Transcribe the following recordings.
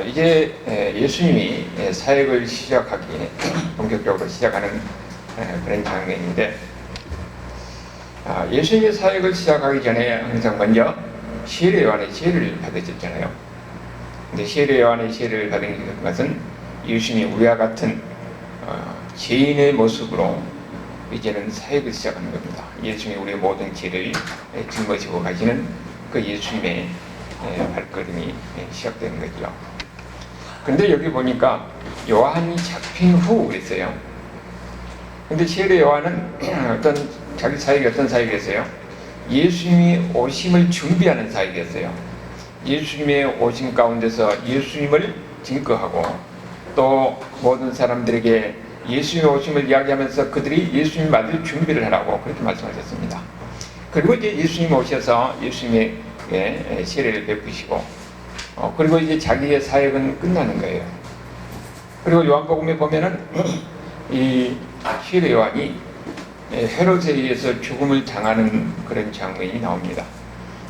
이제 예수님이 사역을 시작하기 본격적으로 시작하는 그런 장면인데, 예수님이 사역을 시작하기 전에 항상 먼저 세례 요한의 세례를 받으셨잖아요. 근데 세례 요한의 세례를 받은 것은 예수님이 우리와 같은 죄인의 모습으로 이제는 사역을 시작하는 겁니다. 예수님이 우리의 모든 죄를 짊어지고 가시는 그 예수님의 발걸음이 시작되는 거죠. 근데 여기 보니까 요한이 잡힌 후 그랬어요. 근데 세례 요한은 자기 사역이 어떤 사역이었어요? 예수님이 오심을 준비하는 사역이었어요. 예수님의 오심 가운데서 예수님을 증거하고 또 모든 사람들에게 예수님의 오심을 이야기하면서 그들이 예수님 맞을 준비를 하라고 그렇게 말씀하셨습니다. 그리고 이제 예수님 오셔서 예수님에게 세례를 베푸시고 그리고 이제 자기의 사역은 끝나는 거예요. 그리고 요한복음에 보면은 이 세례 요한이 헤롯에 의해서 죽음을 당하는 그런 장면이 나옵니다.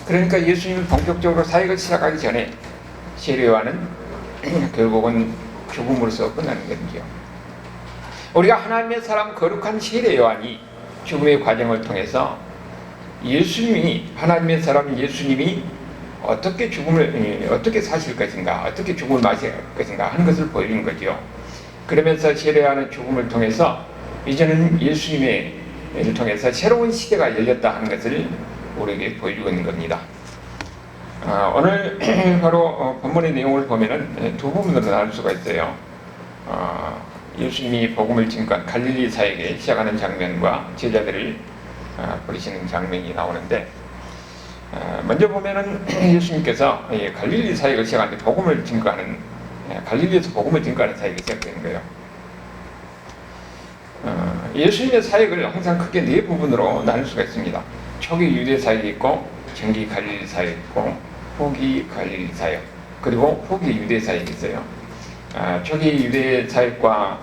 그러니까 예수님이 본격적으로 사역을 시작하기 전에 세례 요한은 결국은 죽음으로써 끝나는 거죠. 우리가 하나님의 사람 거룩한 세례 요한이 죽음의 과정을 통해서 예수님이 하나님의 사람 예수님이 어떻게 사실 것인가, 어떻게 죽음을 맞을 것인가 하는 것을 보여주는 거죠. 그러면서 세례 요한은 죽음을 통해서 이제는 예수님을 통해서 새로운 시대가 열렸다 하는 것을 우리에게 보여주고 있는 겁니다. 오늘 바로 본문의 내용을 보면은 두 부분으로 나눌 수가 있어요. 예수님이 복음을 증거한 갈릴리 사역에 시작하는 장면과 제자들을 부르시는 장면이 나오는데, 먼저 보면은 예수님께서 갈릴리 사역을 시작하는데 복음을 증거하는 갈릴리에서 복음을 증거하는 사역이 시작되는 거예요. 예수님의 사역을 항상 크게 네 부분으로 나눌 수가 있습니다. 초기 유대 사역이 있고, 전기 갈릴리 사역이 있고, 후기 갈릴리 사역, 그리고 후기 유대 사역이 있어요. 초기 유대 사역과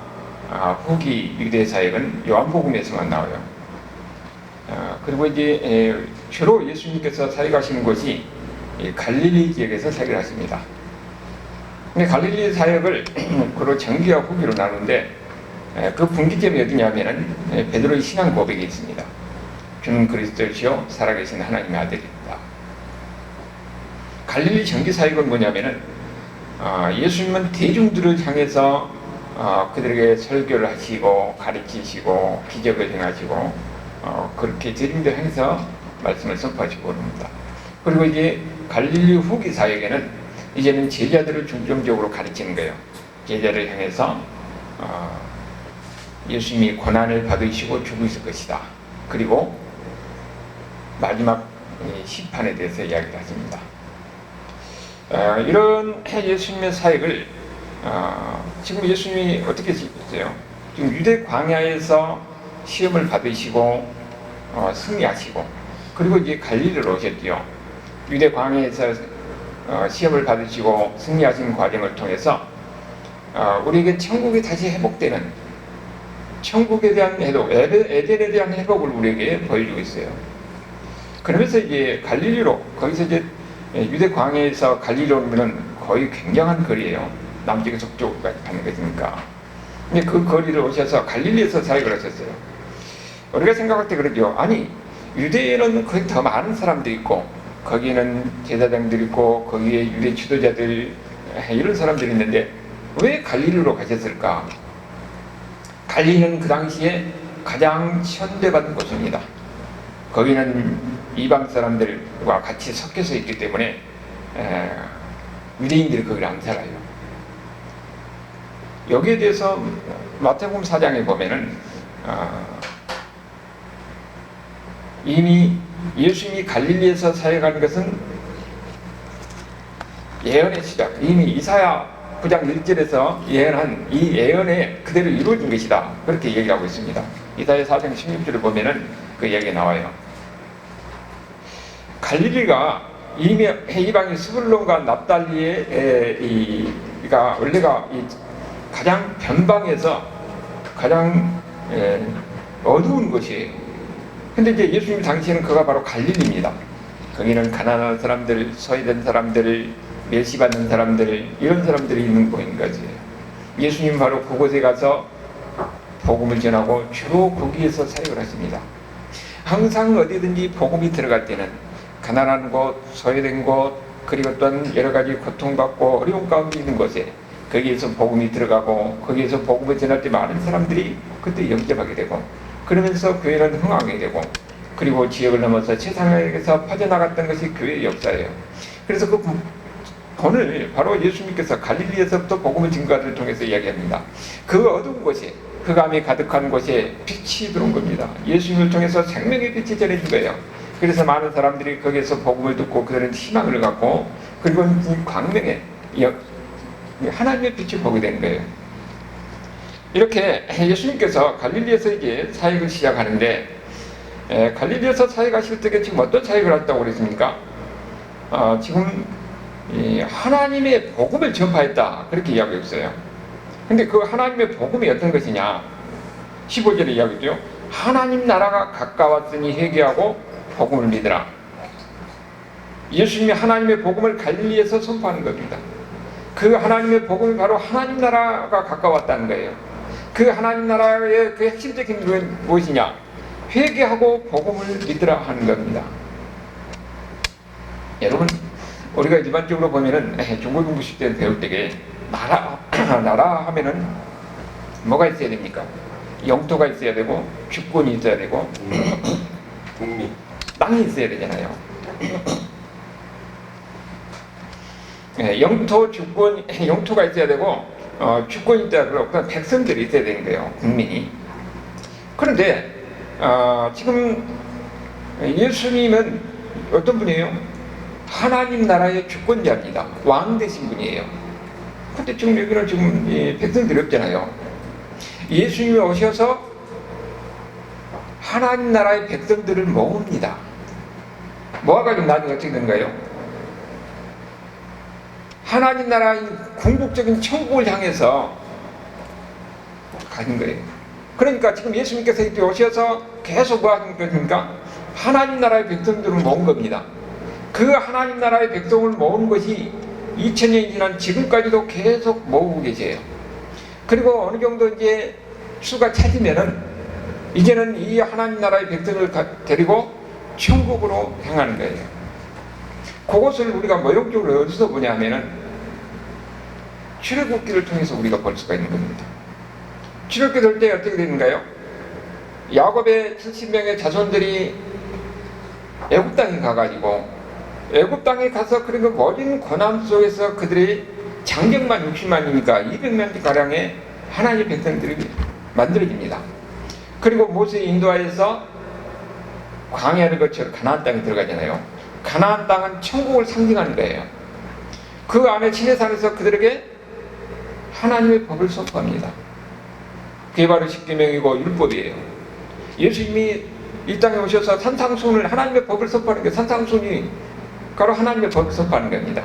후기 유대 사역은 요한복음에서만 나와요. 그리고 이제 주로 예수님께서 사역하시는 곳이 갈릴리 지역에서 사역을 하십니다. 근데 갈릴리 사역을 그로 전기와 후기로 나누는데, 그 분기점이 어디냐면은 베드로의 신앙 고백이 있습니다. 주는 그리스도시요 살아계신 하나님의 아들입니다. 갈릴리 전기 사역은 뭐냐면은 예수님은 대중들을 향해서 그들에게 설교를 하시고 가르치시고 기적을 행하시고 그렇게 대중들 향해서 말씀을 선포하시고 그럽니다. 그리고 이제 갈릴리 후기 사역에는 이제는 제자들을 중점적으로 가르치는 거예요. 제자를 향해서 예수님이 고난을 받으시고 죽으실 것이다. 그리고 마지막 심판에 대해서 이야기를 하십니다. 이런 예수님의 사역을 지금 예수님이 어떻게 했어요? 지금 유대 광야에서 시험을 받으시고 승리하시고 그리고 이제 갈릴리로 오셨죠. 유대 광야에서 시험을 받으시고 승리하신 과정을 통해서 우리에게 천국이 다시 회복되는 천국에 대한 회복, 에덴에 대한 회복을 우리에게 보여주고 있어요. 그러면서 이제 갈릴리로, 거기서 이제 유대 광야에서 갈릴리로 오면은 거의 굉장한 거리예요. 남쪽에 서쪽까지 가는 것이니까. 근데 그 거리를 오셔서 갈릴리에서 사역을 하셨어요. 우리가 생각할 때 그러죠. 아니, 유대에는 거의 더 많은 사람들이 있고, 거기는 제사장들이 있고, 거기에 유대 지도자들, 이런 사람들이 있는데, 왜 갈릴리로 가셨을까? 갈릴리는 그 당시에 가장 천대받은 곳입니다. 거기는 이방 사람들과 같이 섞여서 있기 때문에 유대인들이 거기를 안 살아요. 여기에 대해서 마태복음 4장에 보면은 이미 예수님이 갈릴리에서 사역하는 것은 예언의 시작, 이미 이사야 9장 1절에서 예언한 이 예언에 그대로 이루어진 것이다. 그렇게 얘기하고 있습니다. 이사야 4장 16절을 보면은 그 얘기가 나와요. 갈릴리가 이미 이방의 스불론과 납달리의 원래가 가장 변방에서 가장 어두운 곳이에요. 근데 이제 예수님 당시에는 그가 바로 갈릴리입니다. 거기는 가난한 사람들, 소외된 사람들, 멸시받는 사람들, 이런 사람들이 있는 곳인 거지. 예수님 바로 그곳에 가서 복음을 전하고 주로 거기에서 사역을 하십니다. 항상 어디든지 복음이 들어갈 때는 가난한 곳, 소외된 곳, 그리고 또한 여러 가지 고통받고 어려운 가운데 있는 곳에 거기에서 복음이 들어가고 거기에서 복음을 전할 때 많은 사람들이 그때 영접하게 되고 그러면서 교회는 흥하게 되고 그리고 지역을 넘어서 세상에서 퍼져나갔던 것이 교회의 역사예요. 그래서 그 오늘 바로 예수님께서 갈릴리에서부터 복음을 증거를 통해서 이야기합니다. 그 어두운 곳에 흑암이 가득한 곳에 빛이 들어온 겁니다. 예수님을 통해서 생명의 빛이 전해진 거예요. 그래서 많은 사람들이 거기에서 복음을 듣고 그들은 희망을 갖고 그리고 이 광명에 하나님의 빛을 보게 되는 거예요. 이렇게 예수님께서 갈릴리에서 이제 사역을 시작하는데 갈릴리에서 사역하실 때 지금 어떤 사역을 했다고 그랬습니까? 지금 하나님의 복음을 전파했다 그렇게 이야기했어요. 근데 그 하나님의 복음이 어떤 것이냐? 15절에 이야기했죠. 하나님 나라가 가까웠으니 회개하고 복음을 믿으라. 예수님이 하나님의 복음을 갈릴리에서 선포하는 겁니다. 그 하나님의 복음이 바로 하나님 나라가 가까웠다는 거예요. 그 하나님 나라의 그 핵심적인 건 무엇이냐? 회개하고 복음을 믿으라 하는 겁니다. 여러분, 우리가 일반적으로 보면은 중국 공부식 때 배울 때에 나라 하면은 뭐가 있어야 됩니까? 영토가 있어야 되고 주권이 있어야 되고 국민 땅이 있어야 되잖아요. 영토, 주권, 영토가 있어야 되고 주권이 있어야 되고 백성들이 있어야 되는 거예요. 국민이. 그런데 지금 예수님은 어떤 분이에요? 하나님 나라의 주권자입니다. 왕 되신 분이에요. 근데 지금 여기는 지금 백성들이 없잖아요. 예수님이 오셔서 하나님 나라의 백성들을 모읍니다. 모아가지고 나중에 어떻게 된가요? 하나님 나라의 궁극적인 천국을 향해서 가는 거예요. 그러니까 지금 예수님께서 이렇게 오셔서 계속 뭐 하는 겁니까? 하나님 나라의 백성들을 모은 겁니다. 그 하나님 나라의 백성을 모은 것이 2000년이 지난 지금까지도 계속 모으고 계세요. 그리고 어느 정도 이제 수가 차지면은 이제는 이 하나님 나라의 백성을 데리고 천국으로 향하는 거예요. 그것을 우리가 모형적으로 어디서 보냐 하면은 출애굽기를 통해서 우리가 볼 수가 있는 겁니다. 출애굽기 될 때 어떻게 되는가요? 야곱의 70명의 자손들이 애굽 땅에 가가지고 애굽 땅에 가서 그런 그 모진 고난 속에서 그들의 장정만 60만이니까 200만 가량의 하나님의 백성들이 만들어집니다. 그리고 모세의 인도하에서 광야를 거쳐 가나안 땅에 들어가잖아요. 가나안 땅은 천국을 상징하는 거예요. 그 안에 시내산에서 그들에게 하나님의 법을 선포합니다. 그게 바로 십계명이고 율법이에요. 예수님이 이 땅에 오셔서 산상순을 하나님의 법을 선포하는 게 산상순이 바로 하나님의 법을 선포하는 겁니다.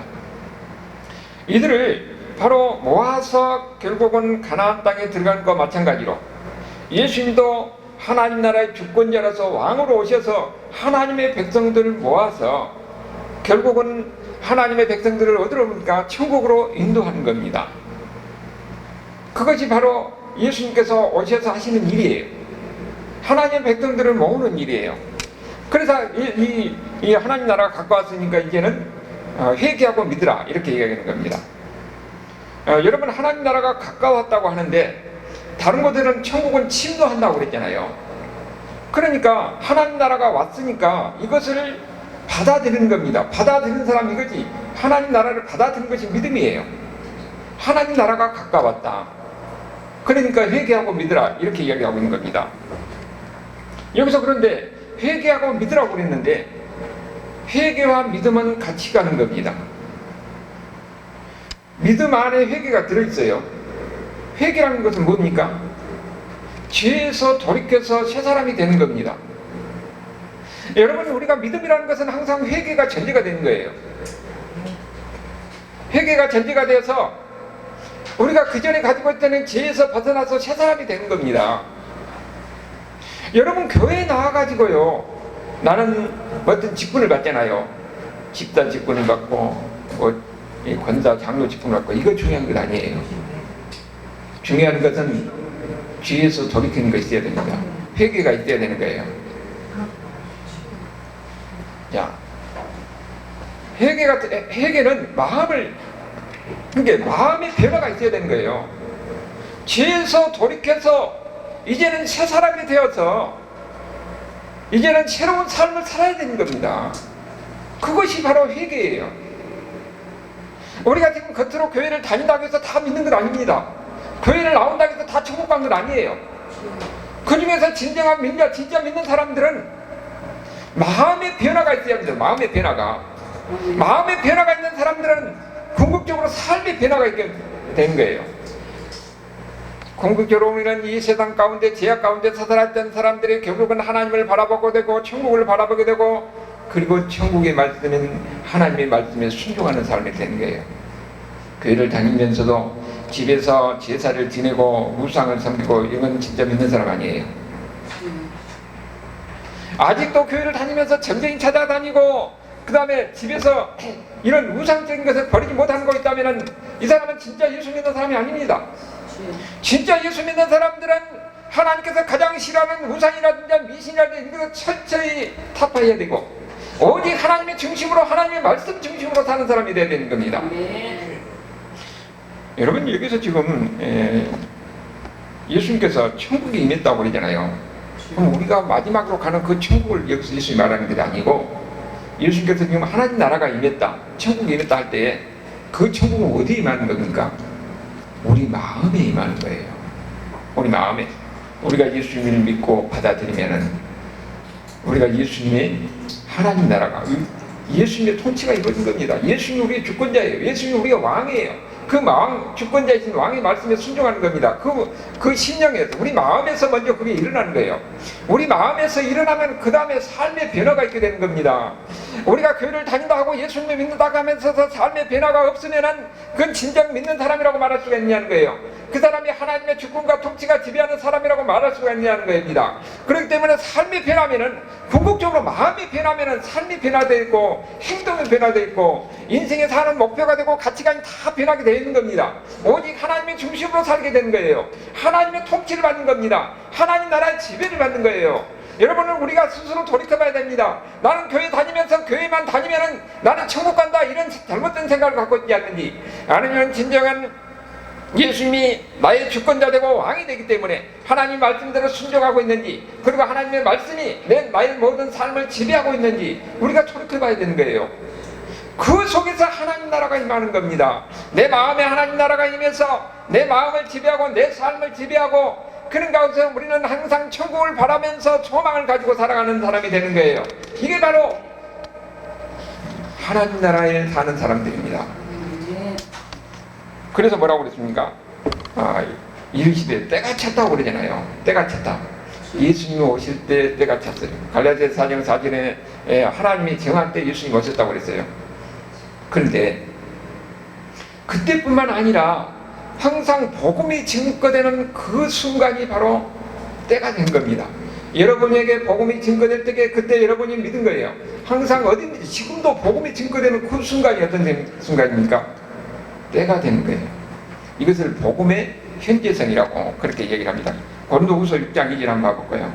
이들을 바로 모아서 결국은 가나안 땅에 들어간 것과 마찬가지로 예수님도 하나님 나라의 주권자라서 왕으로 오셔서 하나님의 백성들을 모아서 결국은 하나님의 백성들을 어디로 옵니까? 천국으로 인도하는 겁니다. 그것이 바로 예수님께서 오셔서 하시는 일이에요. 하나님의 백성들을 모으는 일이에요. 그래서 이 하나님 나라가 가까웠으니까 이제는 회개하고 믿으라 이렇게 얘기하는 겁니다. 여러분, 하나님 나라가 가까웠다고 하는데 다른 곳에는 천국은 침노한다고 그랬잖아요. 그러니까 하나님 나라가 왔으니까 이것을 받아들이는 겁니다. 받아들이는 사람이 이거지. 하나님 나라를 받아들이는 것이 믿음이에요. 하나님 나라가 가까웠다. 그러니까 회개하고 믿으라 이렇게 이야기하고 있는 겁니다. 여기서 그런데 회개하고 믿으라고 그랬는데 회개와 믿음은 같이 가는 겁니다. 믿음 안에 회개가 들어있어요. 회개라는 것은 뭡니까? 죄에서 돌이켜서 새 사람이 되는 겁니다. 여러분, 우리가 믿음이라는 것은 항상 회개가 전제가 되는 거예요. 회개가 전제가 되어서 우리가 그 전에 가지고 있던 죄에서 벗어나서 새 사람이 되는 겁니다. 여러분, 교회에 나와가지고요, 나는 어떤 직분을 받잖아요. 집단 직분을 받고 뭐 이 권사 장로 직분을 받고 이거 중요한 것 아니에요. 중요한 것은 주위에서 돌이키는 것이 있어야 됩니다. 회개가 있어야 되는 거예요. 자, 회개는 그러니까 마음의 변화가 있어야 되는 거예요. 죄에서 돌이켜서 이제는 새 사람이 되어서 이제는 새로운 삶을 살아야 되는 겁니다. 그것이 바로 회개예요. 우리가 지금 겉으로 교회를 다닌다고 해서 다 믿는 건 아닙니다. 교회를 나온다고 해서 다 천국 간 건 아니에요. 그 중에서 진짜 믿는 사람들은 마음의 변화가 있어야 합니다. 마음의 변화가 있는 사람들은 궁극적으로 삶의 변화가 있게 되는 거예요. 궁극적으로 우리는 이 세상 가운데 죄악 가운데 사살했던 사람들이 결국은 하나님을 바라보게 되고 천국을 바라보게 되고 그리고 천국의 말씀인 하나님의 말씀에 순종하는 삶이 되는 거예요. 교회를 다니면서도 집에서 제사를 지내고 우상을 섬기고 이건 진짜 믿는 사람 아니에요. 아직도 교회를 다니면서 점쟁이 찾아다니고 그 다음에 집에서 이런 우상적인 것을 버리지 못하는 거 있다면 이 사람은 진짜 예수 믿는 사람이 아닙니다. 진짜 예수 믿는 사람들은 하나님께서 가장 싫어하는 우상이라든지 미신이라든지 이런 것을 철저히 타파해야 되고 오직 하나님의 중심으로 하나님의 말씀 중심으로 사는 사람이 되어야 되는 겁니다. 여러분 여기서 지금 예수님께서 천국에 임했다고 그러잖아요. 그럼 우리가 마지막으로 가는 그 천국을 여기서 예수님이 말하는 게 아니고 예수님께서 지금 하나님 나라가 임했다, 천국에 임했다 할 때 그 천국은 어디에 임하는 겁니까? 우리 마음에 임하는 거예요. 우리 마음에. 우리가 예수님을 믿고 받아들이면은 우리가 예수님의 하나님 나라가 예수님의 통치가 이루어진 겁니다. 예수님이 우리의 주권자예요. 예수님이 우리가 왕이에요. 그 주권자이신 왕의 말씀에 순종하는 겁니다. 그 심령에서 우리 마음에서 먼저 그게 일어나는 거예요. 우리 마음에서 일어나면 그 다음에 삶의 변화가 있게 되는 겁니다. 우리가 교회를 다닌다 하고 예수님을 믿는다고 하면서 삶의 변화가 없으면은 그건 진정 믿는 사람이라고 말할 수가 있냐는 거예요. 그 사람이 하나님의 주권과 통치가 지배하는 사람이라고 말할 수가 있냐는 겁니다. 그렇기 때문에 삶이 변하면은 궁극적으로 마음이 변하면은 삶이 변화되어 있고 행동이 변화되어 있고 인생에 사는 목표가 되고 가치관이 다 변하게 되어 있는 겁니다. 오직 하나님의 중심으로 살게 되는 거예요. 하나님의 통치를 받는 겁니다. 하나님 나라의 지배를 받는 거예요. 여러분은 우리가 스스로 돌이켜봐야 됩니다. 나는 교회 다니면서 교회만 다니면은 나는 천국 간다 이런 잘못된 생각을 갖고 있지 않는지, 아니면 진정한 예수님이 나의 주권자 되고 왕이 되기 때문에 하나님 말씀대로 순종하고 있는지, 그리고 하나님의 말씀이 나의 모든 삶을 지배하고 있는지 우리가 돌이켜봐야 되는 거예요. 그 속에서 하나님 나라가 임하는 겁니다. 내 마음에 하나님 나라가 임해서 내 마음을 지배하고 내 삶을 지배하고 그런 가운데서 우리는 항상 천국을 바라면서 소망을 가지고 살아가는 사람이 되는 거예요. 이게 바로 하나님 나라에 사는 사람들입니다. 그래서 뭐라고 그랬습니까? 이르시되 때가 찼다고 그러잖아요. 때가 찼다. 예수님이 오실 때 때가 찼어요. 갈라디아서 4장 4절에 하나님이 정할 때 예수님이 오셨다고 그랬어요. 그런데 그때뿐만 아니라 항상 복음이 증거되는 그 순간이 바로 때가 된 겁니다. 여러분에게 복음이 증거될 때 그때 여러분이 믿은 거예요. 항상 어딘지 지금도 복음이 증거되는 그 순간이 어떤 순간입니까? 때가 되는 거예요. 이것을 복음의 현재성이라고 그렇게 얘기를 합니다. 고린도후서 6장 2절 한번 봐볼까요?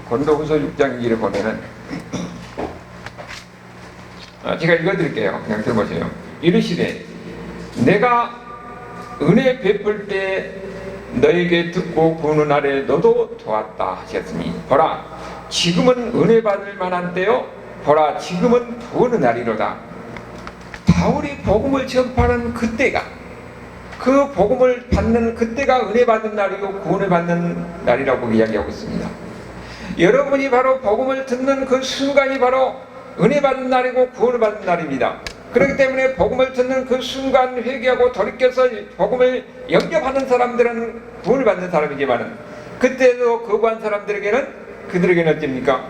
고린도후서 6장 2절을 보면은 제가 읽어드릴게요. 그냥 들어보세요. 이르시되 내가 은혜 베풀 때 너에게 듣고 구는 날에 너도 도왔다 하셨으니 보라 지금은 은혜 받을 만한 때요 보라 지금은 구원의 날이로다. 바울이 복음을 전파하는 그때가, 그 복음을 받는 그때가 은혜 받는 날이고 구원을 받는 날이라고 이야기하고 있습니다. 여러분이 바로 복음을 듣는 그 순간이 바로 은혜 받는 날이고 구원을 받는 날입니다. 그렇기 때문에 복음을 듣는 그 순간 회개하고 돌이켜서 복음을 영접하는 사람들은 구원을 받는 사람이지만 그때도 거부한 사람들에게는 그들에게는 어떻습니까?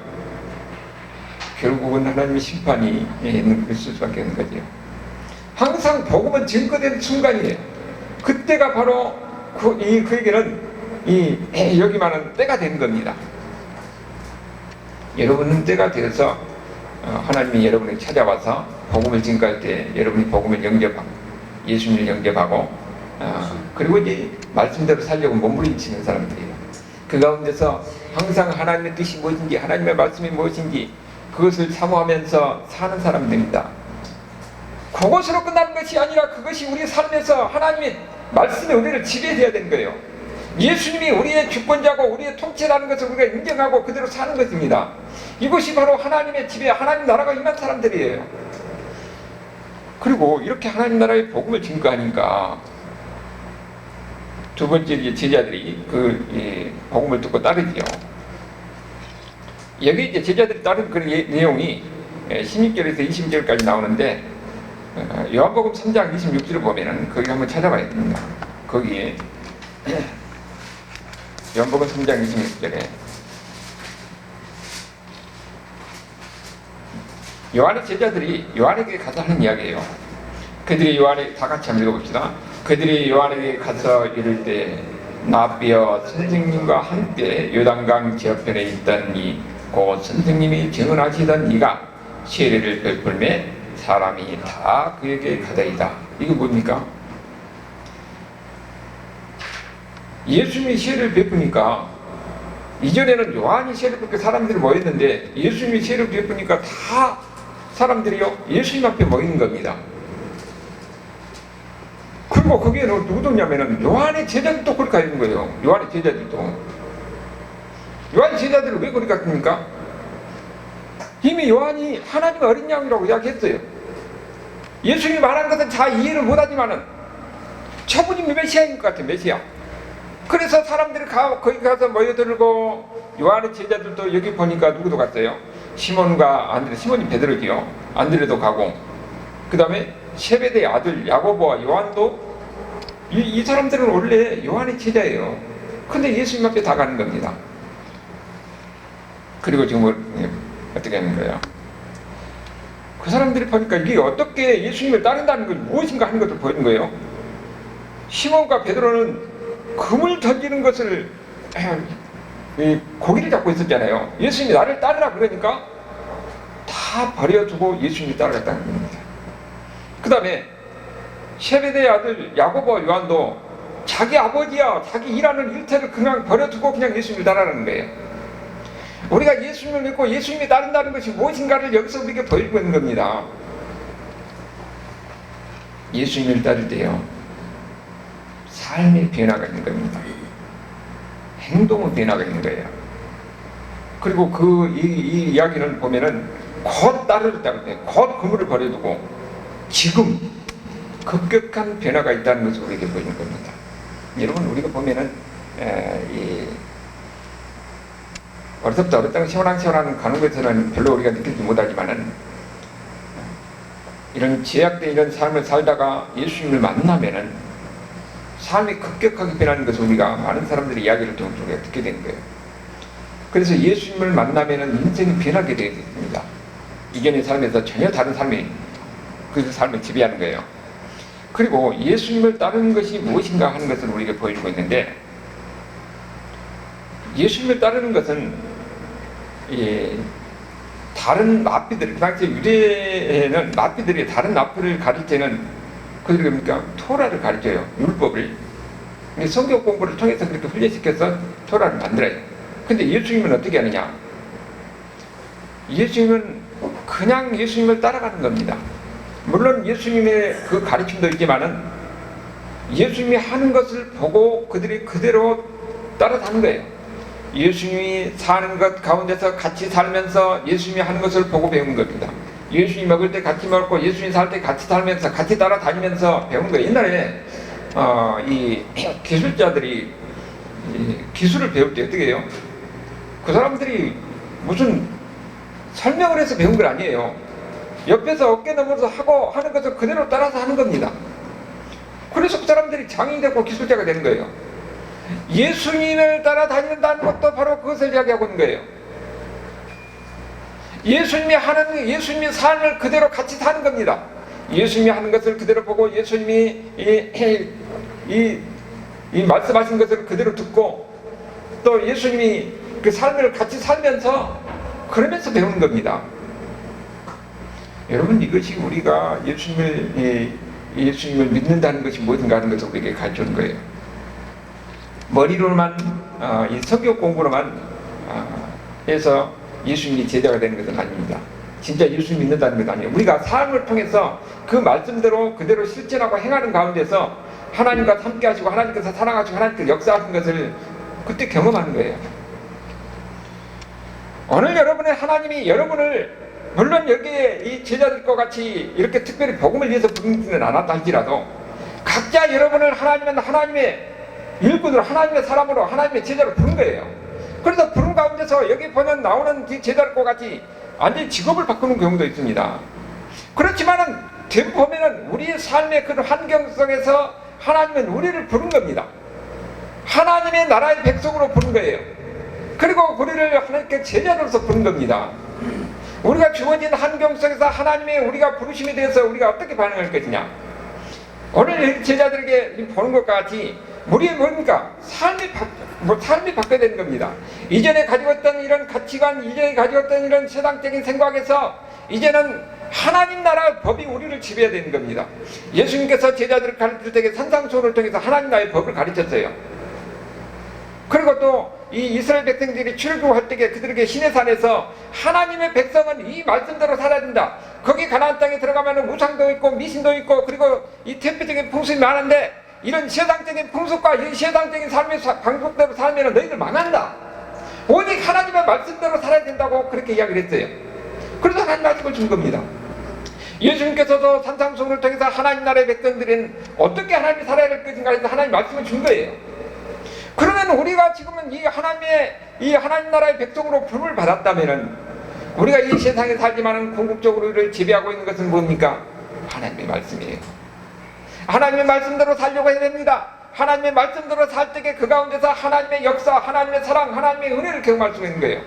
결국은 하나님의 심판이 있을 수밖에 없는 거죠. 항상 복음은 증거된 순간이에요. 그때가 바로 그에게는 여기 말하는 때가 된 겁니다. 여러분은 때가 되어서 하나님이 여러분에게 찾아와서 복음을 증거할 때 여러분이 복음을 영접하고 예수님을 영접하고 그리고 이제 말씀대로 살려고 몸부림치는 사람들이에요. 그 가운데서 항상 하나님의 뜻이 무엇인지 하나님의 말씀이 무엇인지 그것을 사모하면서 사는 사람들입니다. 그것으로 끝나는 것이 아니라 그것이 우리 삶에서 하나님의 말씀이 우리를 지배해야 되는 거예요. 예수님이 우리의 주권자고 우리의 통치라는 것을 우리가 인정하고 그대로 사는 것입니다. 이것이 바로 하나님의 지배, 하나님 나라가 임한 사람들이에요. 그리고 이렇게 하나님 나라의 복음을 증거하니까 두 번째 제자들이 그 복음을 듣고 따르지요. 여기 이제 제자들이 따른 그런 내용이 16절에서 20절까지 나오는데 요한복음 3장 26절을 보면은 거기 한번 찾아봐야 됩니다. 거기에 요한복음 3장 26절에 요한의 제자들이 요한에게 가서 하는 이야기예요. 그들이 요한에게 다 같이 한번 읽어봅시다. 그들이 요한에게 가서 이를 때 나비어 선생님과 함께 요단강 저편에 있던 곧 선생님이 증언하시던 이가 세례를 베풀매 사람이 다 그에게 가다이다. 이거 뭡니까? 예수님이 세례를 베푸니까 이전에는 요한이 세례를 베풀 사람들이 모였는데 예수님이 세례를 베푸니까 다 사람들이요 예수님 앞에 모이는 겁니다. 그리고 거기에 누구도냐면은 요한의 제자들도 그렇게 하는 거예요. 요한의 제자들도. 요한의 제자들은 왜 그렇게 했습니까? 이미 요한이 하나님의 어린 양이라고 이야기했어요. 예수님이 말한 것은 잘 이해를 못하지만은 저분이 메시아인 것 같아요. 메시아. 그래서 사람들이 거기 가서 모여들고 요한의 제자들도 여기 보니까 누구도 갔어요? 시몬과 안드레, 시몬이 베드로지요. 안드레도 가고 그 다음에 세베대의 아들 야고보와 요한도 이 사람들은 원래 요한의 제자예요. 근데 예수님 앞에 다 가는 겁니다. 그리고 지금 어떻게 하는 거예요? 그 사람들이 보니까 이게 어떻게 예수님을 따른다는 것이 무엇인가 하는 것을 보이는 거예요. 시몬과 베드로는 금을 던지는 것을 고기를 잡고 있었잖아요. 예수님이 나를 따르라 그러니까 다 버려두고 예수님이 따라갔다는 겁니다. 그 다음에 세베대의 아들 야고보와 요한도 자기 아버지야 자기 일하는 일터를 그냥 버려두고 그냥 예수님을 따르라는 거예요. 우리가 예수님을 믿고 예수님이 따른다는 것이 무엇인가를 여기서 우리에게 보이고 있는 겁니다. 예수님을 따를 때요 삶의 변화가 있는 겁니다. 행동의 변화가 있는 거예요. 그리고 이 이야기를 보면은 곧 따르겠다고 해요. 곧 그물을 버려두고 지금 급격한 변화가 있다는 것을 우리에게 보이는 겁니다. 여러분 우리가 보면은 어렵다 어렵다고 시원한 가는 것에는 별로 우리가 느끼지 못하지만은 이런 제약된 이런 삶을 살다가 예수님을 만나면은 삶이 급격하게 변하는 것을 우리가 많은 사람들의 이야기를 통해서 우리가 듣게 되는 거예요. 그래서 예수님을 만나면은 인생이 변하게 되어 있습니다. 이전의 삶에서 전혀 다른 삶이 그 삶을 지배하는 거예요. 그리고 예수님을 따르는 것이 무엇인가 하는 것을 우리에게 보여주고 있는데 예수님을 따르는 것은 다른 랍비들, 그 당시 유대에는 랍비들이 다른 랍비를 가르칠 때는 그들이 뭡니까? 토라를 가르쳐요. 율법을. 성경 공부를 통해서 그렇게 훈련시켜서 토라를 만들어요. 근데 예수님은 어떻게 하느냐? 예수님은 그냥 예수님을 따라가는 겁니다. 물론 예수님의 그 가르침도 있지만은 예수님이 하는 것을 보고 그들이 그대로 따라가는 거예요. 예수님이 사는 것 가운데서 같이 살면서 예수님이 하는 것을 보고 배우는 겁니다. 예수님이 먹을 때 같이 먹고 예수님이 살 때 같이 살면서 같이 따라다니면서 배우는 거예요. 옛날에 이 기술자들이 기술을 배울 때 어떻게 해요? 그 사람들이 무슨 설명을 해서 배운 건 아니에요. 옆에서 어깨 넘어서 하고 하는 것을 그대로 따라서 하는 겁니다. 그래서 그 사람들이 장인이 되고 기술자가 되는 거예요. 예수님을 따라다닌다는 것도 바로 그것을 이야기하고 있는 거예요. 예수님이 하는 예수님의 삶을 그대로 같이 사는 겁니다. 예수님이 하는 것을 그대로 보고 예수님이 이 말씀하신 것을 그대로 듣고 또 예수님이 그 삶을 같이 살면서 그러면서 배우는 겁니다. 여러분, 이것이 우리가 예수님을 믿는다는 것이 무엇인가 하는 것을 우리에게 가르쳐주는 거예요. 머리로만 이 성경 공부로만 해서 예수님이 제자가 되는 것은 아닙니다. 진짜 예수님 믿는다는 것은 아니에요. 우리가 삶을 통해서 그 말씀대로 그대로 실천하고 행하는 가운데서 하나님과 함께 하시고 하나님께서 사랑하시고 하나님께서 역사하신 것을 그때 경험하는 거예요. 오늘 여러분의 하나님이 여러분을 물론 여기에 이 제자들과 같이 이렇게 특별히 복음을 위해서 부르지는 않았다 할지라도 각자 여러분을 하나님은 하나님의 일꾼으로 하나님의 사람으로 하나님의 제자로 부른 거예요. 그래서 부른 가운데서 여기 보면 나오는 제자들과 같이 완전히 직업을 바꾸는 경우도 있습니다. 그렇지만은 대부분 보면은 우리의 삶의 그런 환경 속에서 하나님은 우리를 부른 겁니다. 하나님의 나라의 백성으로 부른 거예요. 그리고 우리를 하나님께 제자로서 부른 겁니다. 우리가 주어진 환경 속에서 하나님의 우리가 부르심에 대해서 우리가 어떻게 반응할 것이냐. 오늘 제자들에게 보는 것과 같이 우리의 뭡니까? 삶이 바뀌어야 되는 겁니다. 이전에 가지고 있던 이런 가치관, 이전에 가지고 있던 이런 세상적인 생각에서 이제는 하나님 나라의 법이 우리를 지배해야 되는 겁니다. 예수님께서 제자들을 가르칠 때 산상수훈을 통해서 하나님 나라의 법을 가르쳤어요. 그리고 또 이 이스라엘 백성들이 출애굽할 때 그들에게 시내산에서 하나님의 백성은 이 말씀대로 살아야 된다. 거기 가나안 땅에 들어가면 우상도 있고 미신도 있고 그리고 이 태폐적인 풍습이 많은데 이런 세상적인 풍습과 이 세상적인 삶의 방법대로 살면 너희들 망한다. 오직 하나님의 말씀대로 살아야 된다고 그렇게 이야기를 했어요. 그래서 하나님 말씀을 준 겁니다. 예수님께서도 산상수훈을 통해서 하나님 나라의 백성들은 어떻게 하나님이 살아야 될 것인가 해서 하나님 말씀을 준 거예요. 그러면 우리가 지금은 이 하나님 나라의 백성으로 부름을 받았다면은 우리가 이 세상에 살지만은 궁극적으로 우리를 지배하고 있는 것은 뭡니까? 하나님의 말씀이에요. 하나님의 말씀대로 살려고 해야 됩니다. 하나님의 말씀대로 살 때에 그 가운데서 하나님의 역사, 하나님의 사랑, 하나님의 은혜를 경험할 수가 있는 거예요.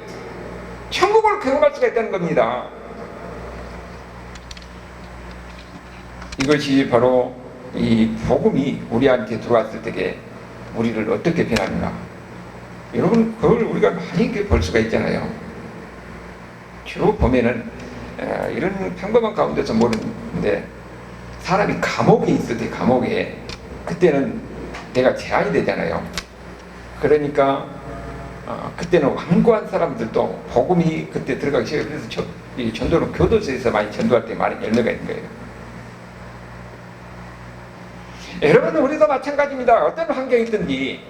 천국을 경험할 수가 있다는 겁니다. 이것이 바로 이 복음이 우리한테 들어왔을 때에 우리를 어떻게 변하는가. 여러분, 그걸 우리가 많이 볼 수가 있잖아요. 주로 보면은 이런 평범한 가운데서 모르는데 사람이 감옥에 있을 때 감옥에 그때는 내가 제한이 되잖아요. 그러니까 그때는 완고한 사람들도 복음이 그때 들어가기 시작해요. 그래서 이 전도는 교도소에서 많이 전도할 때 많이 열매가 있는 거예요. 여러분, 우리도 마찬가지입니다. 어떤 환경이 있든지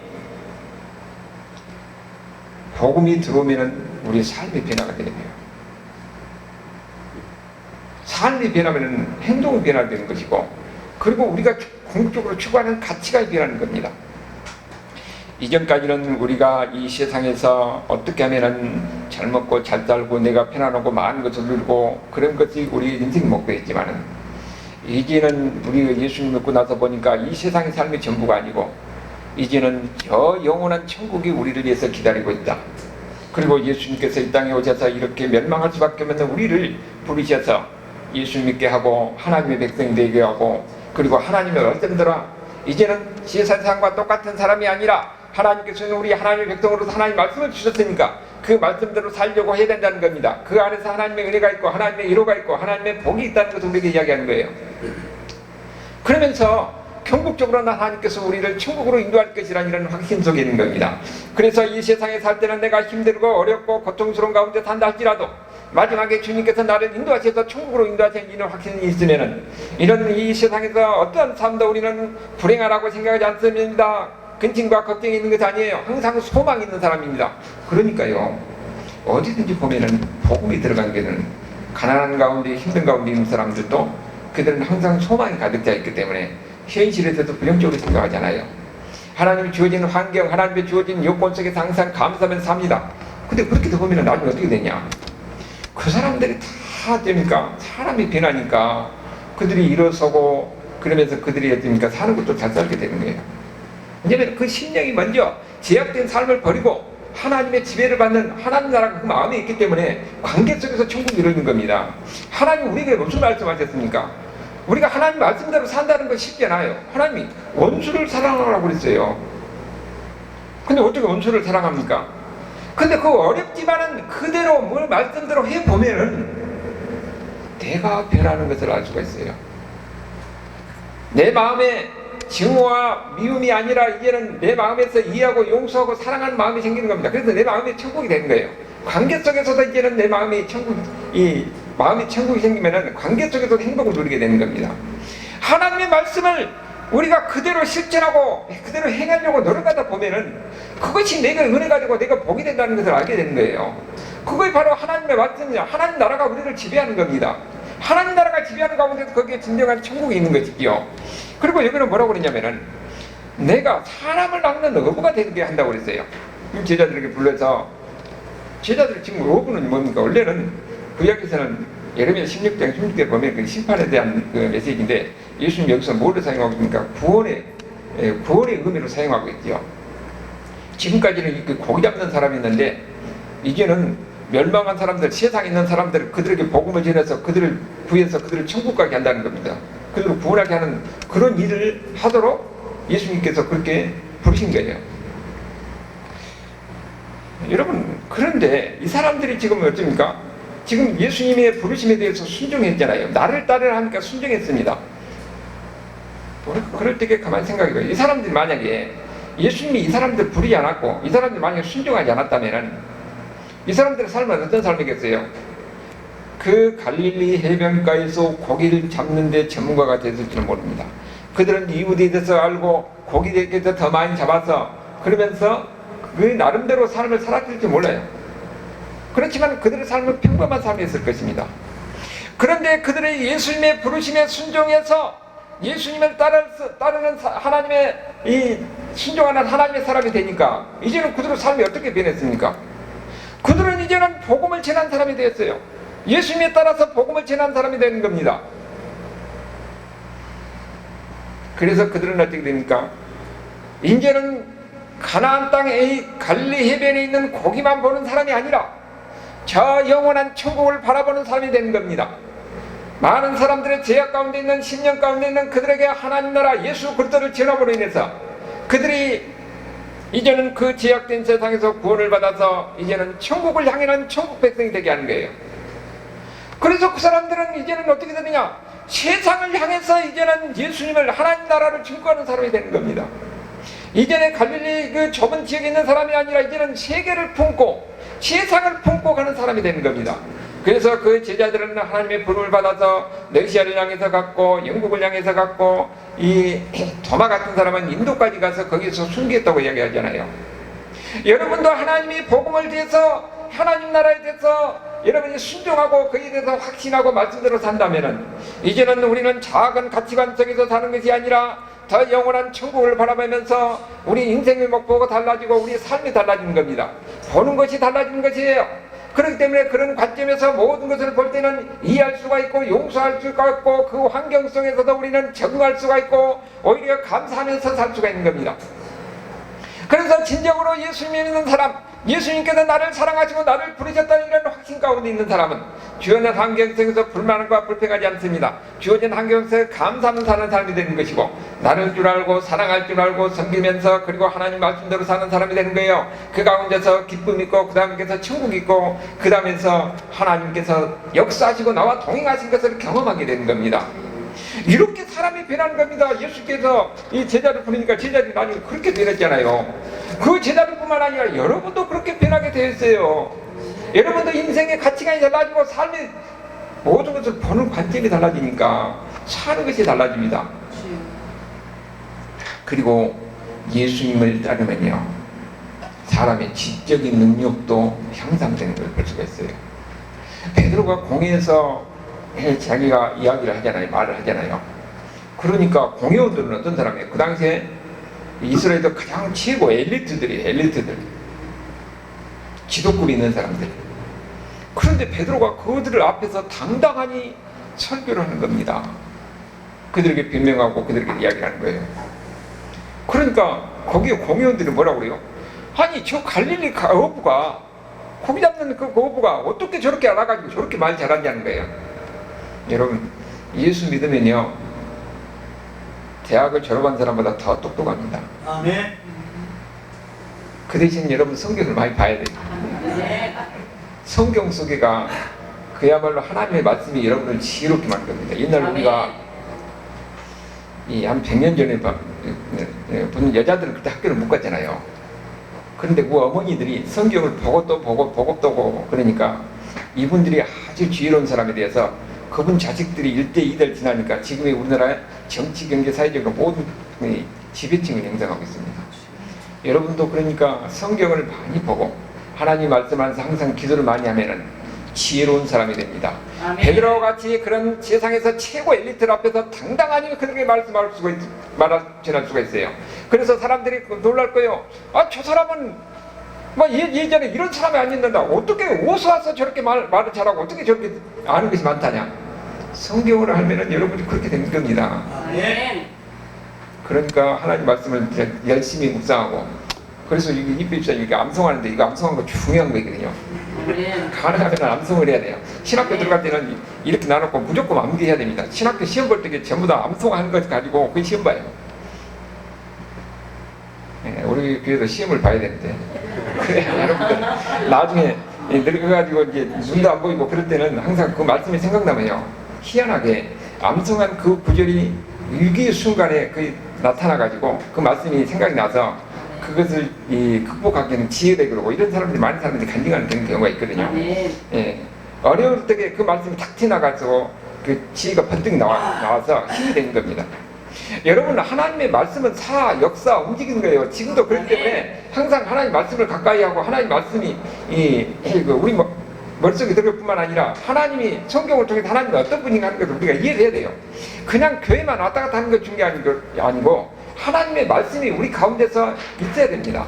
복음이 들어오면 우리의 삶의 변화가 되게 돼요. 삶이 변하면 행동이 변화되는 것이고 그리고 우리가 궁극적으로 추구하는 가치가 변하는 겁니다. 이전까지는 우리가 이 세상에서 어떻게 하면 잘 먹고 잘 살고 내가 편안하고 많은 것을 누리고 그런 것이 우리의 인생 목표였지만은 이제는 우리가 예수님 믿고 나서 보니까 이 세상의 삶이 전부가 아니고 이제는 저 영원한 천국이 우리를 위해서 기다리고 있다. 그리고 예수님께서 이 땅에 오셔서 이렇게 멸망할 수밖에 없는 우리를 부르셔서 예수 믿게 하고 하나님의 백성이 되게 하고 그리고 하나님의 말씀대로 이제는 세상과 똑같은 사람이 아니라 하나님께서는 우리 하나님의 백성으로서 하나님 말씀을 주셨으니까 그 말씀대로 살려고 해야 된다는 겁니다. 그 안에서 하나님의 은혜가 있고 하나님의 위로가 있고 하나님의 복이 있다는 것을 우리에게 이야기하는 거예요. 그러면서 궁극적으로는 하나님께서 우리를 천국으로 인도할 것이라는 이런 확신 속에 있는 겁니다. 그래서 이 세상에 살 때는 내가 힘들고 어렵고 고통스러운 가운데 산다 할지라도 마지막에 주님께서 나를 인도하셔서 천국으로 인도하시는 이런 확신이 있으면은 이런 이 세상에서 어떠한 삶도 우리는 불행하라고 생각하지 않습니다. 근심과 걱정이 있는 것이 아니에요. 항상 소망이 있는 사람입니다. 그러니까요, 어디든지 보면은 복음이 들어간 게는 가난한 가운데 힘든 가운데 있는 사람들도 그들은 항상 소망이 가득 차 있기 때문에 현실에서도 부정적으로 생각하잖아요. 하나님이 주어진 환경, 하나님이 주어진 여건 속에서 항상 감사하면서 삽니다. 근데 그렇게 보면 나중에 어떻게 되냐? 그 사람들이 다 됩니까? 사람이 변하니까 그들이 일어서고 그러면서 그들이 어떻습니까? 사는 것도 잘 살게 되는 거예요. 왜냐하면 그 심령이 먼저 제약된 삶을 버리고 하나님의 지배를 받는 하나님 나라가 그 마음에 있기 때문에 관계 속에서 천국이 이루어지는 겁니다. 하나님 우리에게 무슨 말씀하셨습니까? 우리가 하나님 말씀대로 산다는 건 쉽지 않아요. 하나님이 원수를 사랑하라고 그랬어요. 근데 어떻게 원수를 사랑합니까? 근데 그 어렵지만은 그대로 뭘 말씀대로 해보면은 내가 변하는 것을 알 수가 있어요. 내 마음에 증오와 미움이 아니라 이제는 내 마음에서 이해하고 용서하고 사랑하는 마음이 생기는 겁니다. 그래서 내 마음이 천국이 되는 거예요. 관계 속에서도 이제는 내 마음이 마음이 천국이 생기면은 관계 속에서도 행복을 누리게 되는 겁니다. 하나님의 말씀을 우리가 그대로 실천하고 그대로 행하려고 노력하다 보면은 그것이 내가 은혜 가지고 내가 복이 된다는 것을 알게 되는 거예요. 그것이 바로 하나님의 말씀이야. 하나님 나라가 우리를 지배하는 겁니다. 하나님 나라가 지배하는 가운데서 거기에 진정한 천국이 있는 것이지요. 그리고 여기는 뭐라고 그러냐면은 내가 사람을 낚는 어부가 되게 한다고 그랬어요. 제자들에게 불러서 제자들 지금 어부는 뭡니까? 원래는 구약에서는 예레미야 16장 16대 보면 그 심판에 대한 그 메시지인데 예수님 여기서 뭐를 사용하고 있습니까? 구원의 의미로 사용하고 있죠. 지금까지는 그 고기 잡는 사람이 있는데 이제는 멸망한 사람들, 세상에 있는 사람들 그들에게 복음을 전해서 그들을 구해서 그들을 천국 가게 한다는 겁니다. 그들을 구원하게 하는 그런 일을 하도록 예수님께서 그렇게 부르신 거예요. 여러분, 그런데 이 사람들이 지금 어떻습니까? 지금 예수님의 부르심에 대해서 순종했잖아요. 나를 따르라 하니까 순종했습니다. 그럴 때 가만히 생각해봐요. 이 사람들이 만약에 예수님이 이 사람들 부르지 않았고 이 사람들이 만약에 순종하지 않았다면 이 사람들의 삶은 어떤 삶이겠어요? 그 갈릴리 해변가에서 고기를 잡는 데 전문가가 됐을지는 모릅니다. 그들은 이웃에 대해서 알고 고기에 대해서 더 많이 잡아서 그러면서 그 나름대로 삶을 살았을지 몰라요. 그렇지만 그들의 삶은 평범한 삶이었을 것입니다. 그런데 그들의 예수님의 부르심에 순종해서 예수님을 따르는 하나님의 순종하는 하나님의 사람이 되니까 이제는 그들의 삶이 어떻게 변했습니까? 그들은 이제는 복음을 전한 사람이 되었어요. 예수님에 따라서 복음을 전한 사람이 되는 겁니다. 그래서 그들은 어떻게 됩니까? 이제는 가나안 땅의 갈릴리 해변에 있는 고기만 보는 사람이 아니라 저 영원한 천국을 바라보는 사람이 되는 겁니다. 많은 사람들의 제약 가운데 있는 신령 가운데 있는 그들에게 하나님 나라 예수 그리스도를 전함으로 인해서 그들이 이제는 그 제약된 세상에서 구원을 받아서 이제는 천국을 향하는 천국 백성이 되게 하는 거예요. 그래서 그 사람들은 이제는 어떻게 되느냐? 세상을 향해서 이제는 예수님을 하나님 나라를 증거하는 사람이 되는 겁니다. 이제는 갈릴리 그 좁은 지역에 있는 사람이 아니라 이제는 세계를 품고 세상을 품고 가는 사람이 되는 겁니다. 그래서 그 제자들은 하나님의 부름을 받아서 러시아를 향해서 갔고 영국을 향해서 갔고 이 도마 같은 사람은 인도까지 가서 거기서 순교했다고 이야기하잖아요. 여러분도 하나님이 복음을 대해서 하나님 나라에 대해서 여러분이 순종하고 거기에 대해서 확신하고 말씀대로 산다면은 이제는 우리는 작은 가치관 속에서 사는 것이 아니라 더 영원한 천국을 바라보면서 우리 인생의 목표가 달라지고 우리 삶이 달라지는 겁니다. 보는 것이 달라지는 것이에요. 그렇기 때문에 그런 관점에서 모든 것을 볼 때는 이해할 수가 있고 용서할 수가 있고 그 환경 속에서도 우리는 적응할 수가 있고 오히려 감사하면서 살 수가 있는 겁니다. 그래서 진정으로 예수님 믿는 사람, 예수님께서 나를 사랑하시고 나를 부르셨다는 이런 확신 가운데 있는 사람은 주어진 환경 속에서 불만과 불평하지 않습니다. 주어진 환경 속에서 감사하며 사는 사람이 되는 것이고 나를 줄 알고 사랑할 줄 알고 섬기면서 그리고 하나님 말씀대로 사는 사람이 되는 거예요. 그 가운데서 기쁨 있고 그 다음에서 천국 있고 그 다음에서 하나님께서 역사하시고 나와 동행하신 것을 경험하게 되는 겁니다. 이렇게 사람이 변하는 겁니다. 예수께서 이 제자를 부르니까 제자들이 나중에 그렇게 변했잖아요. 그 제자들뿐만 아니라 여러분도 그렇게 변하게 되어 있어요. 여러분도 인생의 가치관이 달라지고 삶의 모든 것을 보는 관점이 달라지니까 사는 것이 달라집니다. 그리고 예수님을 따르면요 사람의 지적인 능력도 향상되는 걸 볼 수가 있어요. 베드로가 공회에서 자기가 이야기를 하잖아요. 말을 하잖아요. 그러니까 공회원들은 어떤 사람이에요? 그 당시에 이스라엘에서 가장 최고 엘리트들 지도급이 있는 사람들. 그런데 베드로가 그들을 앞에서 당당하니 설교를 하는 겁니다. 그들에게 변명하고 그들에게 이야기를 하는 거예요. 그러니까 거기에 공회원들이 뭐라고 그래요? 아니 저 갈릴리 어부가 고기 잡는 그 어부가 어떻게 저렇게 알아가지고 저렇게 말 잘하냐는 거예요. 여러분 예수 믿으면요 대학을 졸업한 사람보다 더 똑똑합니다. 아멘. 그 대신 여러분 성경을 많이 봐야 돼요. 성경 속에가 그야말로 하나님의 말씀이 여러분을 지혜롭게 만든 겁니다. 옛날 우리가 한 100년 전에 본 여자들은 그때 학교를 못 갔잖아요. 그런데 그 어머니들이 성경을 보고 또 보고 또 보고 그러니까 이분들이 아주 지혜로운 사람에 대해서 그분 자식들이 1대 2대를 지나니까 지금의 우리나라 정치, 경제, 사회적으로 모든 지배층을 형성하고 있습니다. 여러분도 그러니까 성경을 많이 보고 하나님 말씀하면서 항상 기도를 많이 하면은 지혜로운 사람이 됩니다. 베드로와 같이 그런 세상에서 최고 엘리트 앞에서 당당하니 그렇게 말씀할 수가 전할 수가 있어요. 그래서 사람들이 놀랄 거예요. 아, 저 사람은 뭐 예전에 이런 사람이 아니었는데 어떻게 어디서 와서 저렇게 말을 잘하고 어떻게 저렇게 아는 것이 많다냐. 성경을 알면은 여러분이 그렇게 되는 겁니다. 그러니까 하나님 말씀을 열심히 묵상하고, 그래서 이입입사 이렇게 암송하는데 이거 암송하는 거 중요한 거거든요. 가능하면 암송을 해야 돼요. 신학교 들어갈 때는 이렇게 나눠놓고 무조건 암기해야 됩니다. 신학교 시험 볼 때 전부 다 암송하는 것 가지고 그 시험 봐요. 네, 우리 교회도 시험을 봐야 되는데 그래야 여러분들 나중에 늙어가지고 이제 눈도 안 보이고 그럴 때는 항상 그 말씀이 생각나면요, 희한하게 암송한 그 구절이 위기의 순간에 나타나가지고 그 말씀이 생각이 나서 그것을 극복하기에는 지혜되고 그러고 이런 사람들이 많은 사람들이 간증하는 그런 경우가 있거든요. 예, 어려울 때 그 말씀이 탁 튀어나가서 그 지혜가 번뜩 나와서 힘이 되는 겁니다. 여러분, 하나님의 말씀은 역사 움직이는 거예요. 지금도 그렇기 때문에 항상 하나님 말씀을 가까이 하고 하나님 말씀이 우리 머릿속에 들어올 뿐만 아니라 하나님이 성경을 통해서 하나님이 어떤 분인가 하는 것을 우리가 이해를 해야 돼요. 그냥 교회만 왔다 갔다 하는 것 중요한 게 아니고 하나님의 말씀이 우리 가운데서 있어야 됩니다.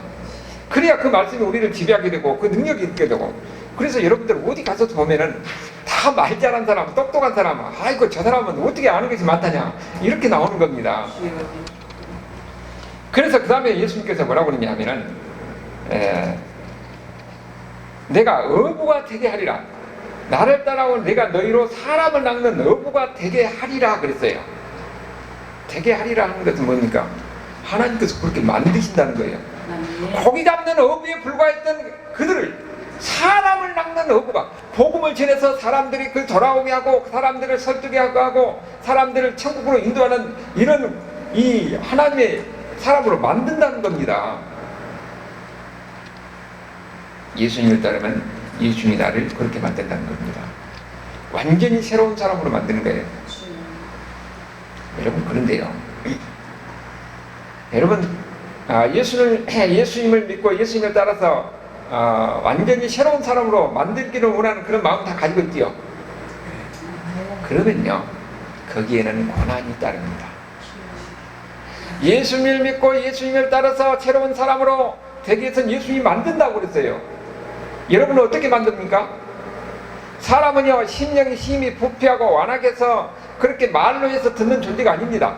그래야 그 말씀이 우리를 지배하게 되고 그 능력이 있게 되고. 그래서 여러분들 어디 가서 보면은 다 말 잘한 사람, 똑똑한 사람, 아이고 저 사람은 어떻게 아는 것이 많다냐, 이렇게 나오는 겁니다. 그래서 그 다음에 예수님께서 뭐라고 그러냐 하면은 내가 어부가 되게 하리라. 나를 따라온 내가 너희로 사람을 낚는 어부가 되게 하리라 그랬어요. 되게 하리라 하는 것은 뭡니까? 하나님께서 그렇게 만드신다는 거예요. 고기 잡는 어부에 불과했던 그들을 사람을 낚는 어부가, 복음을 전해서 사람들이 돌아오게 하고 사람들을 설득하게 하고 사람들을 천국으로 인도하는 이런 이 하나님의 사람으로 만든다는 겁니다. 예수님을 따르면 예수님이 나를 그렇게 만든다는 겁니다. 완전히 새로운 사람으로 만드는 거예요. 여러분, 그런데요, 여러분, 예수님을 믿고 예수님을 따라서 완전히 새로운 사람으로 만들기를 원하는 그런 마음 다 가지고 있지요. 그러면요, 거기에는 고난이 따릅니다. 예수님을 믿고 예수님을 따라서 새로운 사람으로 되기 위해서는 예수님이 만든다고 그랬어요. 여러분은 어떻게 만듭니까? 사람은요, 심령이 심히 부패하고 완악해서 그렇게 말로 해서 듣는 존재가 아닙니다.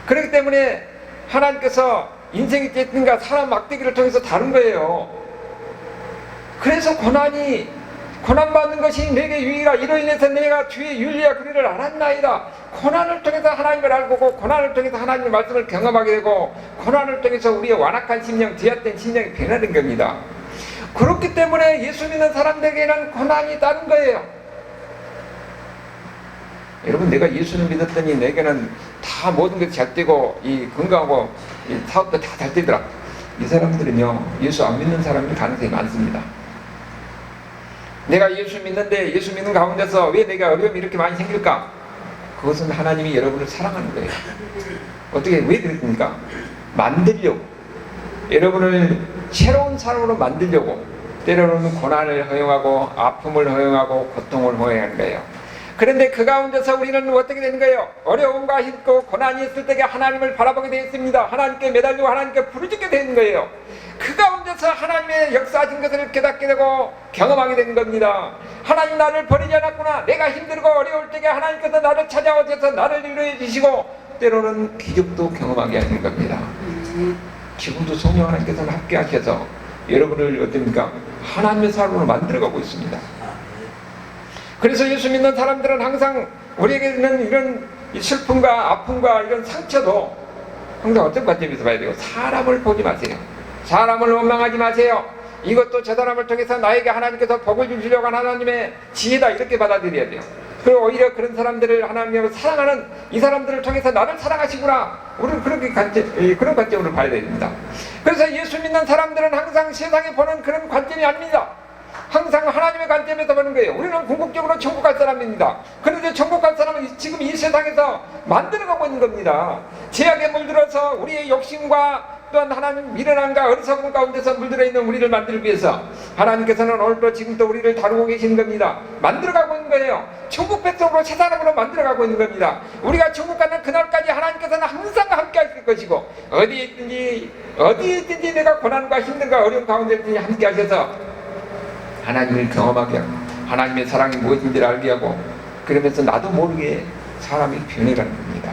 그렇기 때문에 하나님께서 인생이 어쨌든가 사람 막대기를 통해서 다른 거예요. 그래서 고난받는 것이 내게 유익이라. 이로 인해서 내가 주의 윤리와 그리를 알았나이다. 고난을 통해서 하나님을 알고, 고난을 통해서 하나님의 말씀을 경험하게 되고, 고난을 통해서 우리의 완악한 심령, 뒤앗된 심령이 변화된 겁니다. 그렇기 때문에 예수 믿는 사람들에게는 고난이 다른 거예요. 여러분, 내가 예수를 믿었더니 내게는 다 모든 것이 잘 되고 건강하고 사업도 다 잘 되더라. 이 사람들은요, 예수 안 믿는 사람일 가능성이 많습니다. 내가 예수 믿는데 예수 믿는 가운데서 왜 내가 어려움이 이렇게 많이 생길까? 그것은 하나님이 여러분을 사랑하는 거예요. 어떻게, 왜 그랬습니까? 만들려고, 여러분을 새로운 사람으로 만들려고 때로는 고난을 허용하고 아픔을 허용하고 고통을 허용하는 거예요. 그런데 그 가운데서 우리는 어떻게 되는 거예요? 어려움과 힘고 고난이 있을 때에 하나님을 바라보게 되어 있습니다. 하나님께 매달리고 하나님께 부르짖게 되는 거예요. 그 가운데서 하나님의 역사하신 것을 깨닫게 되고 경험하게 되는 겁니다. 하나님 나를 버리지 않았구나. 내가 힘들고 어려울 때에 하나님께서 나를 찾아오셔서 나를 위로해 주시고 때로는 기적도 경험하게 하시는 겁니다. 지금도 성령 하나님께서는 함께 하셔서 여러분을 어떻습니까? 하나님의 사람으로 만들어가고 있습니다. 그래서 예수 믿는 사람들은 항상 우리에게 있는 이런 슬픔과 아픔과 이런 상처도 항상 어떤 관점에서 봐야 되고, 사람을 보지 마세요. 사람을 원망하지 마세요. 이것도 저 사람을 통해서 나에게 하나님께서 복을 주시려고 하는 하나님의 지혜다, 이렇게 받아들여야 돼요. 그리고 오히려 그런 사람들을 하나님을 사랑하는 이 사람들을 통해서 나를 사랑하시구나, 우리는 그런 관점으로 봐야 됩니다. 그래서 예수 믿는 사람들은 항상 세상에 보는 그런 관점이 아닙니다. 항상 하나님의 관점에서 보는 거예요. 우리는 궁극적으로 천국 갈 사람입니다. 그런데 천국 갈 사람은 지금 이 세상에서 만들어가고 있는 겁니다. 죄악에 물들어서 우리의 욕심과 또한 하나님 미련함과 어리석음 가운데서 물들어 있는 우리를 만들기 위해서 하나님께서는 오늘도 지금도 우리를 다루고 계시는 겁니다. 만들어가고 있는 거예요. 천국 백성으로 새 사람으로 만들어가고 있는 겁니다. 우리가 천국 가는 그날까지 하나님께서는 항상 함께 하실 것이고, 어디에 있든지 내가 고난과 힘든가 어려운 가운데 있든지 함께 하셔서 하나님을 경험하게 하고 하나님의 사랑이 무엇인지를 알게 하고, 그러면서 나도 모르게 사람이 변해가는 겁니다.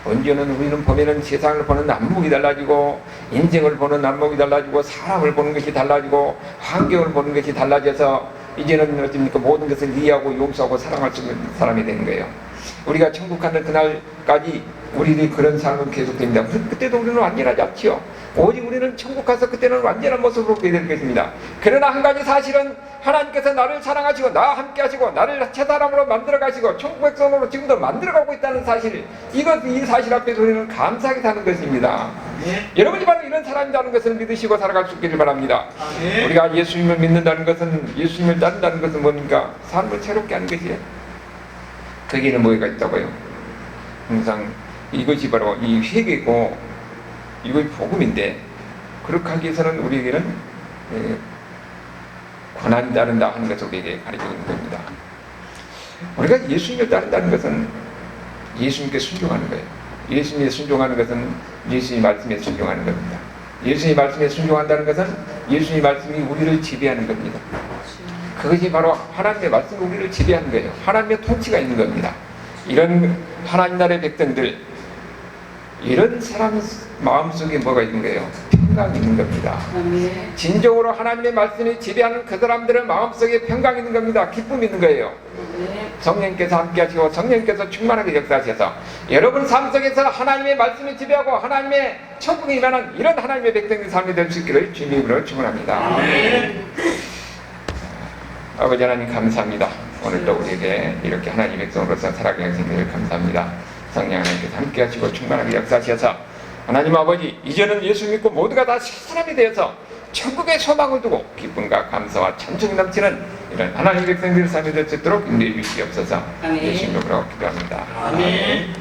언제는 우리는 보면은 세상을 보는 안목이 달라지고, 인생을 보는 안목이 달라지고, 사람을 보는 것이 달라지고, 환경을 보는 것이 달라져서 이제는 어떻습니까? 모든 것을 이해하고 용서하고 사랑할 수 있는 사람이 되는 거예요. 우리가 천국 가는 그날까지 우리들이 그런 삶은 계속됩니다. 그때도 우리는 완전하지 않지요. 오직 우리는 천국 가서 그때는 완전한 모습으로 보게 될 것입니다. 그러나 한 가지 사실은 하나님께서 나를 사랑하시고 나와 함께 하시고 나를 새 사람으로 만들어 가시고 천국 백성으로 지금도 만들어 가고 있다는 사실, 이 사실 앞에서 우리는 감사하게 사는 것입니다. 여러분이 바로 이런 사람이라는 것을 믿으시고 살아갈 수 있기를 바랍니다. 우리가 예수님을 믿는다는 것은, 예수님을 따른다는 것은 뭡니까? 삶을 새롭게 하는 것이에요. 거기에는 뭐가 있다고요? 항상 이것이 바로 이 회개고 이것이 복음인데, 그렇게 하기 위해서는 우리에게는 고난이 따른다 하는 것을 우리에게 가르치고 있는 겁니다. 우리가 예수님을 따른다는 것은 예수님께 순종하는 거예요. 예수님에 순종하는 것은 예수님 말씀에 순종하는 겁니다. 예수님 말씀에 순종한다는 것은 예수님 말씀이 우리를 지배하는 겁니다. 그것이 바로 하나님의 말씀이 우리를 지배하는 거예요. 하나님의 통치가 있는 겁니다. 이런 하나님 나라의 백성들, 이런 사람 마음속에 뭐가 있는 거예요? 평강이 있는 겁니다. 진정으로 하나님의 말씀이 지배하는 그 사람들의 마음속에 평강이 있는 겁니다. 기쁨이 있는 거예요. 성령께서 함께 하시고 성령께서 충만하게 역사하셔서 여러분 삶 속에서 하나님의 말씀이 지배하고 하나님의 천국이 임하는 이런 하나님의 백성의 삶이 될 수 있기를 주님으로 축원합니다. 아버지 하나님 감사합니다. 오늘도 우리에게 이렇게 하나님의 백성으로서 살아가게 하신 것을 감사합니다. 성령 하나님께서 함께 하시고 충만하게 역사하셔서 하나님 아버지, 이제는 예수 믿고 모두가 다 새 사람이 되어서 천국의 소망을 두고 기쁨과 감사와 찬송이 넘치는 이런 하나님의 백성들의 삶이 될 수 있도록 인도해 주시옵소서. 예수 이름으로 기도합니다. 아멘.